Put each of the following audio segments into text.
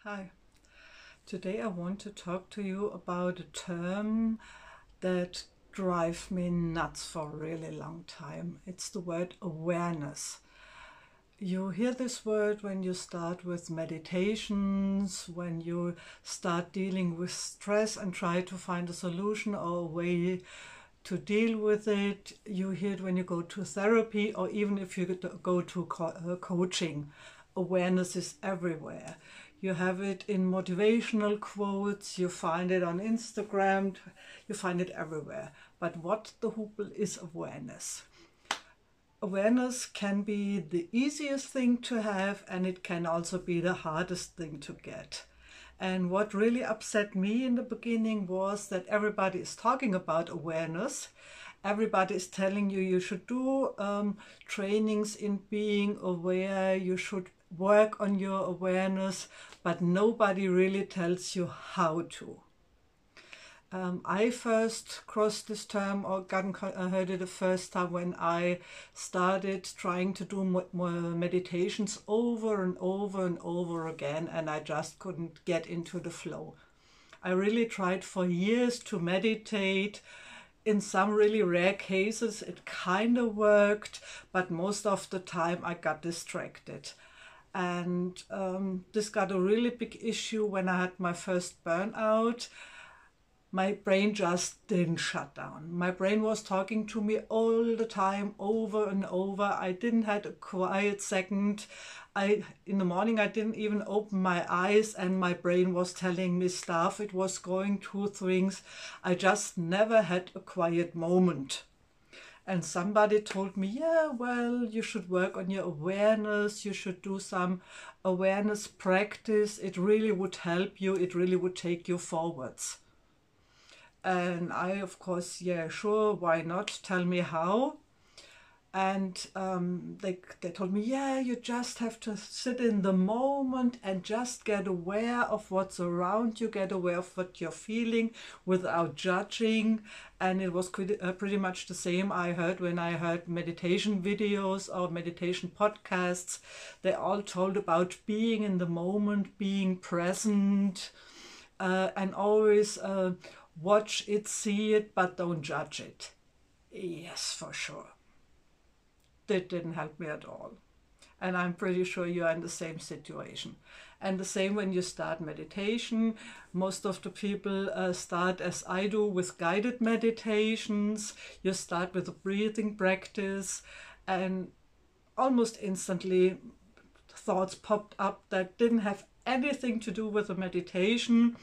Hi. Today I want to talk to you about a term that drives me nuts for a really long time. It's the word awareness. You hear this word when you start with meditations, when you start dealing with stress and try to find a solution or a way to deal with it. You hear it when you go to therapy or even if you go to coaching. Awareness is everywhere. You have it in motivational quotes, you find it on Instagram, you find it everywhere. But what the hoopla is awareness? Awareness can be the easiest thing to have, and it can also be the hardest thing to get. And what really upset me in the beginning was that everybody is talking about awareness. Everybody is telling you you should do trainings in being aware, you should work on your awareness, but nobody really tells you how to. I first crossed this term or heard it the first time when I started trying to do more meditations over and over and over again, and I just couldn't get into the flow. I really tried for years to meditate. In some really rare cases, it kind of worked, but most of the time I got distracted. And this got a really big issue when I had my first burnout. My brain just didn't shut down. My brain was talking to me all the time, over and over. I didn't have a quiet second. In the morning, I didn't even open my eyes and my brain was telling me stuff. It was going through things. I just never had a quiet moment. And somebody told me, yeah, well, you should work on your awareness. You should do some awareness practice. It really would help you. It really would take you forwards. And I, of course, yeah, sure, why not? Tell me how. And they told me, yeah, you just have to sit in the moment and just get aware of what's around you, get aware of what you're feeling without judging. And it was pretty much the same I heard when I heard meditation videos or meditation podcasts. They all told about being in the moment, being present, and always watch it, see it, but don't judge it. Yes, for sure. That didn't help me at all. And I'm pretty sure you are in the same situation. And the same when you start meditation. Most of the people start as I do with guided meditations. You start with a breathing practice, and almost instantly thoughts popped up that didn't have anything to do with the meditation,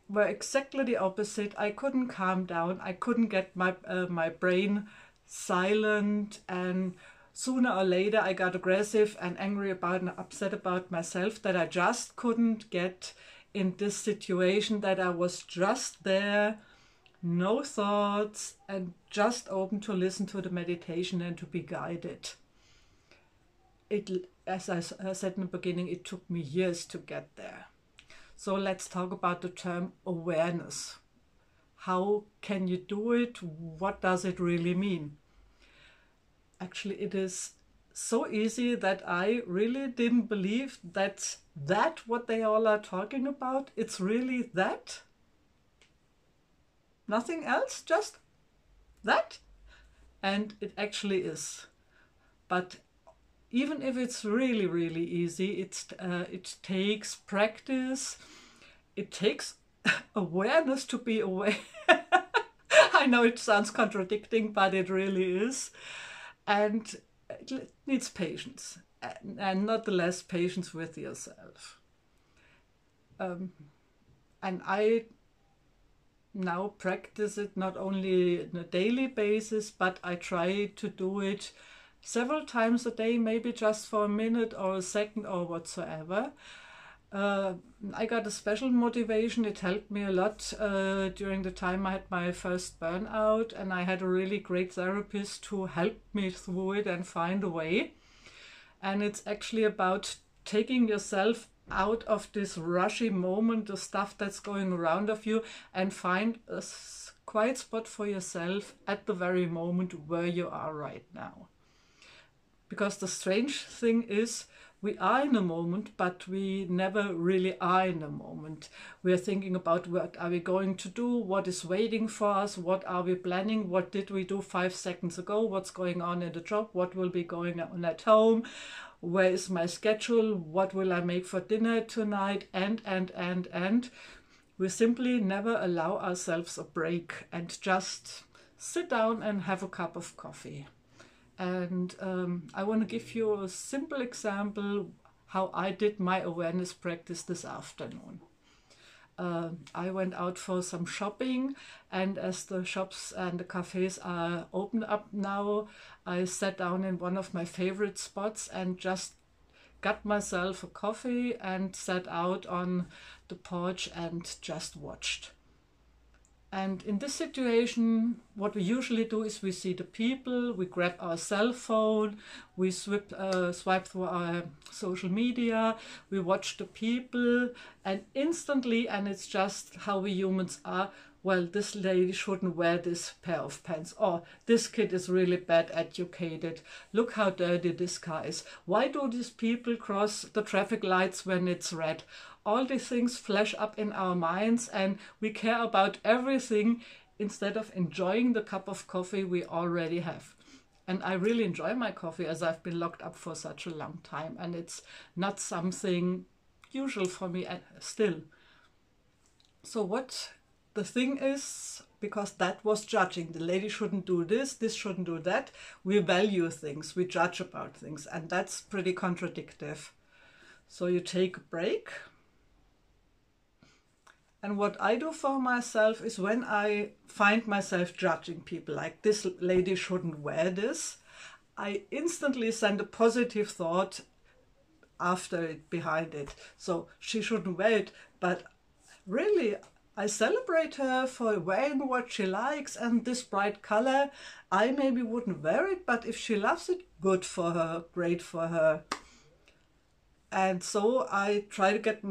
were exactly the opposite. I couldn't calm down. I couldn't get my brain silent, and sooner or later I got aggressive and angry about and upset about myself that I just couldn't get in this situation, that I was just there, no thoughts, and just open to listen to the meditation and to be guided. As I said in the beginning, it took me years to get there. So let's talk about the term awareness. How can you do it? What does it really mean? Actually, it is so easy that I really didn't believe that what they all are talking about, it's really that. Nothing else, just that. And it actually is. But even if it's really, really easy, it takes practice. It takes awareness to be aware. I know it sounds contradicting, but it really is. And it needs patience, and not the less patience with yourself. And I now practice it not only on a daily basis, but I try to do it several times a day, maybe just for a minute or a second or whatsoever. I got a special motivation. It helped me a lot during the time I had my first burnout, and I had a really great therapist who helped me through it and find a way. And it's actually about taking yourself out of this rushy moment, the stuff that's going around of you, and find a quiet spot for yourself at the very moment where you are right now. Because the strange thing is, we are in a moment, but we never really are in a moment. We are thinking about what are we going to do, what is waiting for us, what are we planning, what did we do 5 seconds ago, what's going on in the job, what will be going on at home, where is my schedule, what will I make for dinner tonight, and. We simply never allow ourselves a break and just sit down and have a cup of coffee. And I want to give you a simple example how I did my awareness practice this afternoon. I went out for some shopping, and as the shops and the cafes are open up now, I sat down in one of my favorite spots and just got myself a coffee and sat out on the porch and just watched. And in this situation, what we usually do is we see the people, we grab our cell phone, we swipe through our social media, we watch the people, and instantly, and it's just how we humans are, well, this lady shouldn't wear this pair of pants, or this kid is really bad educated, look how dirty this car is, why do these people cross the traffic lights when it's red? All these things flash up in our minds, and we care about everything instead of enjoying the cup of coffee we already have. And I really enjoy my coffee, as I've been locked up for such a long time, and it's not something usual for me still. So what the thing is, because that was judging, the lady shouldn't do this, this shouldn't do that, we value things, we judge about things, and that's pretty contradictory. So you take a break. And what I do for myself is, when I find myself judging people, like this lady shouldn't wear this, I instantly send a positive thought after it, behind it. So she shouldn't wear it, but really I celebrate her for wearing what she likes, and this bright color, I maybe wouldn't wear it, but if she loves it, good for her, great for her. And so I try to get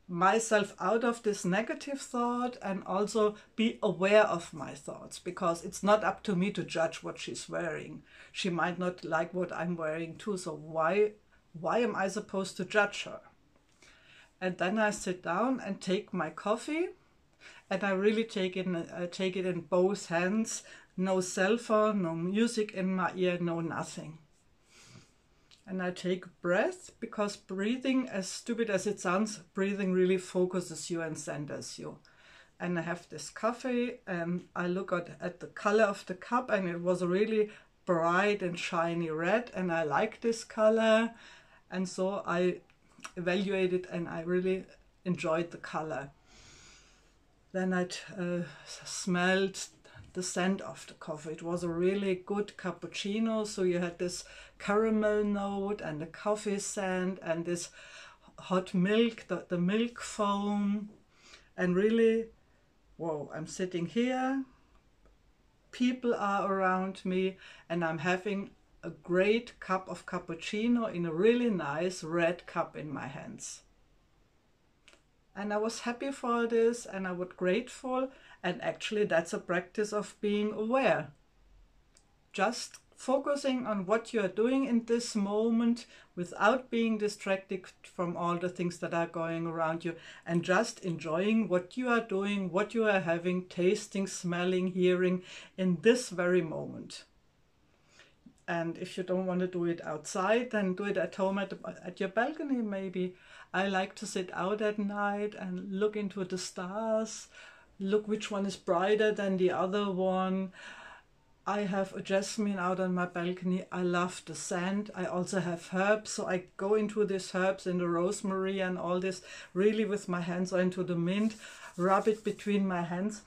myself out of this negative thought and also be aware of my thoughts, because it's not up to me to judge what she's wearing. She might not like what I'm wearing too, so why am I supposed to judge her? And then I sit down and take my coffee, and I really take it in both hands. No cell phone, no music in my ear, no nothing. And I take a breath, because breathing, as stupid as it sounds, breathing really focuses you and centers you. And I have this coffee, and I look at the color of the cup, and it was a really bright and shiny red, and I like this color. And so I evaluated, and I really enjoyed the color. Then I smelled the scent of the coffee. It was a really good cappuccino, so you had this caramel note and the coffee scent and this hot milk, the milk foam, and really, whoa, I'm sitting here, people are around me, and I'm having a great cup of cappuccino in a really nice red cup in my hands. And I was happy for this, and I was grateful, and actually that's a practice of being aware. Just focusing on what you are doing in this moment without being distracted from all the things that are going around you, and just enjoying what you are doing, what you are having, tasting, smelling, hearing in this very moment. And if you don't want to do it outside, then do it at home at your balcony maybe. I like to sit out at night and look into the stars, look which one is brighter than the other one. I have a jasmine out on my balcony. I love the scent. I also have herbs, so I go into these herbs and the rosemary and all this really with my hands, or into the mint, rub it between my hands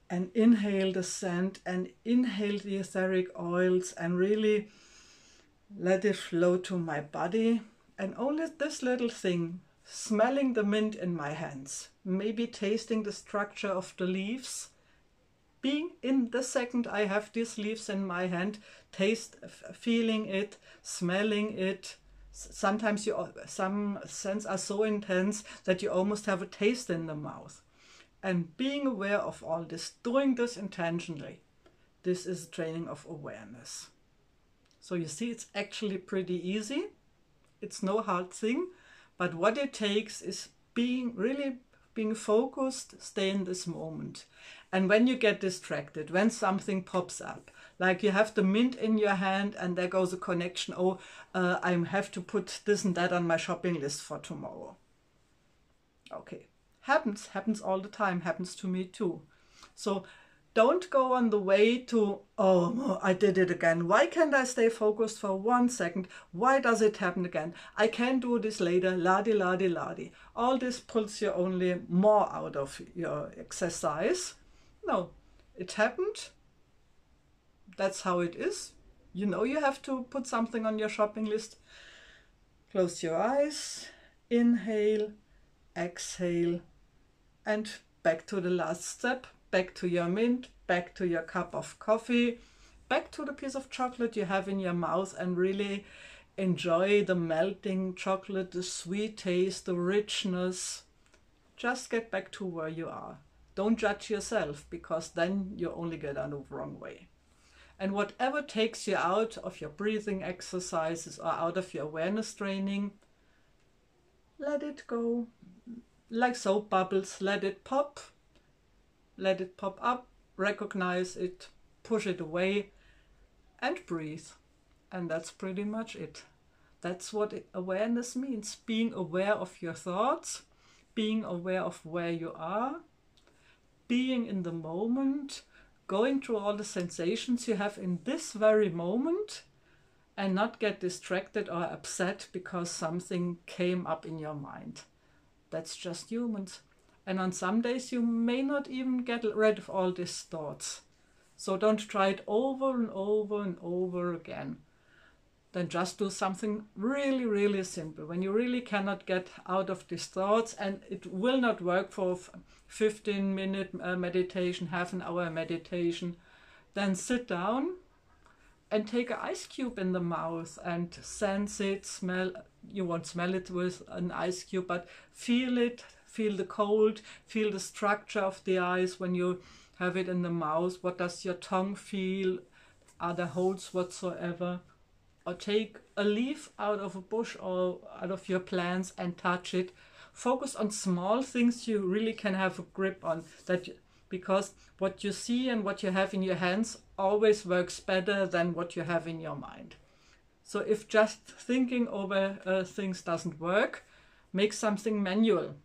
and inhale the scent and inhale the etheric oils and really let it flow to my body. And only this little thing, smelling the mint in my hands, maybe tasting the structure of the leaves, being in the second I have these leaves in my hand, feeling it, smelling it. Sometimes some scents are so intense that you almost have a taste in the mouth. And being aware of all this, doing this intentionally, this is training of awareness. So you see, it's actually pretty easy. It's no hard thing, but what it takes is really being focused, stay in this moment. And when you get distracted, when something pops up, like you have the mint in your hand and there goes a connection, oh, I have to put this and that on my shopping list for tomorrow. Okay, happens all the time, happens to me too. So don't go on the way to, oh, I did it again. Why can't I stay focused for 1 second? Why does it happen again? I can do this later, la-di. All this pulls you only more out of your exercise. No, it happened. That's how it is. You know you have to put something on your shopping list. Close your eyes, inhale, exhale, and back to the last step. Back to your mint, back to your cup of coffee, back to the piece of chocolate you have in your mouth, and really enjoy the melting chocolate, the sweet taste, the richness. Just get back to where you are. Don't judge yourself, because then you only get on the wrong way. And whatever takes you out of your breathing exercises or out of your awareness training, let it go. Like soap bubbles, let it pop. Let it pop up, recognize it, push it away, and breathe. And that's pretty much it. That's what awareness means. Being aware of your thoughts, being aware of where you are, being in the moment, going through all the sensations you have in this very moment, and not get distracted or upset because something came up in your mind. That's just humans. And on some days you may not even get rid of all these thoughts. So don't try it over and over and over again. Then just do something really, really simple. When you really cannot get out of these thoughts, and it will not work for 15-minute meditation, half an hour meditation, then sit down and take an ice cube in the mouth and sense it, smell. You won't smell it with an ice cube, but feel it. Feel the cold, feel the structure of the ice when you have it in the mouth. What does your tongue feel? Are there holes whatsoever? Or take a leaf out of a bush or out of your plants and touch it. Focus on small things you really can have a grip on, because what you see and what you have in your hands always works better than what you have in your mind. So if just thinking over things doesn't work, make something manual.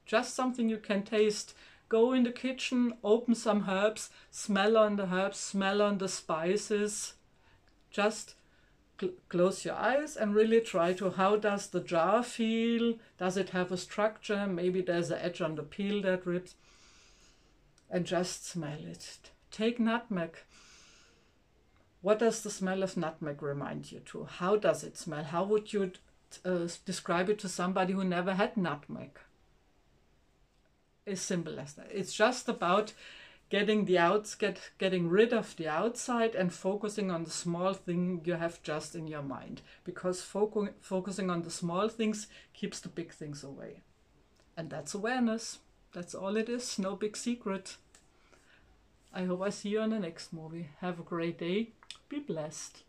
Just something you can taste. Go in the kitchen, open some herbs, smell on the herbs, smell on the spices. Just close your eyes and really try to, how does the jar feel? Does it have a structure? Maybe there's an edge on the peel that rips. And just smell it. Take nutmeg. What does the smell of nutmeg remind you to? How does it smell? How would you describe it to somebody who never had nutmeg? As simple as that. It's just about getting rid of the outside and focusing on the small thing you have just in your mind. Because focusing on the small things keeps the big things away. And that's awareness. That's all it is. No big secret. I hope I see you in the next movie. Have a great day. Be blessed.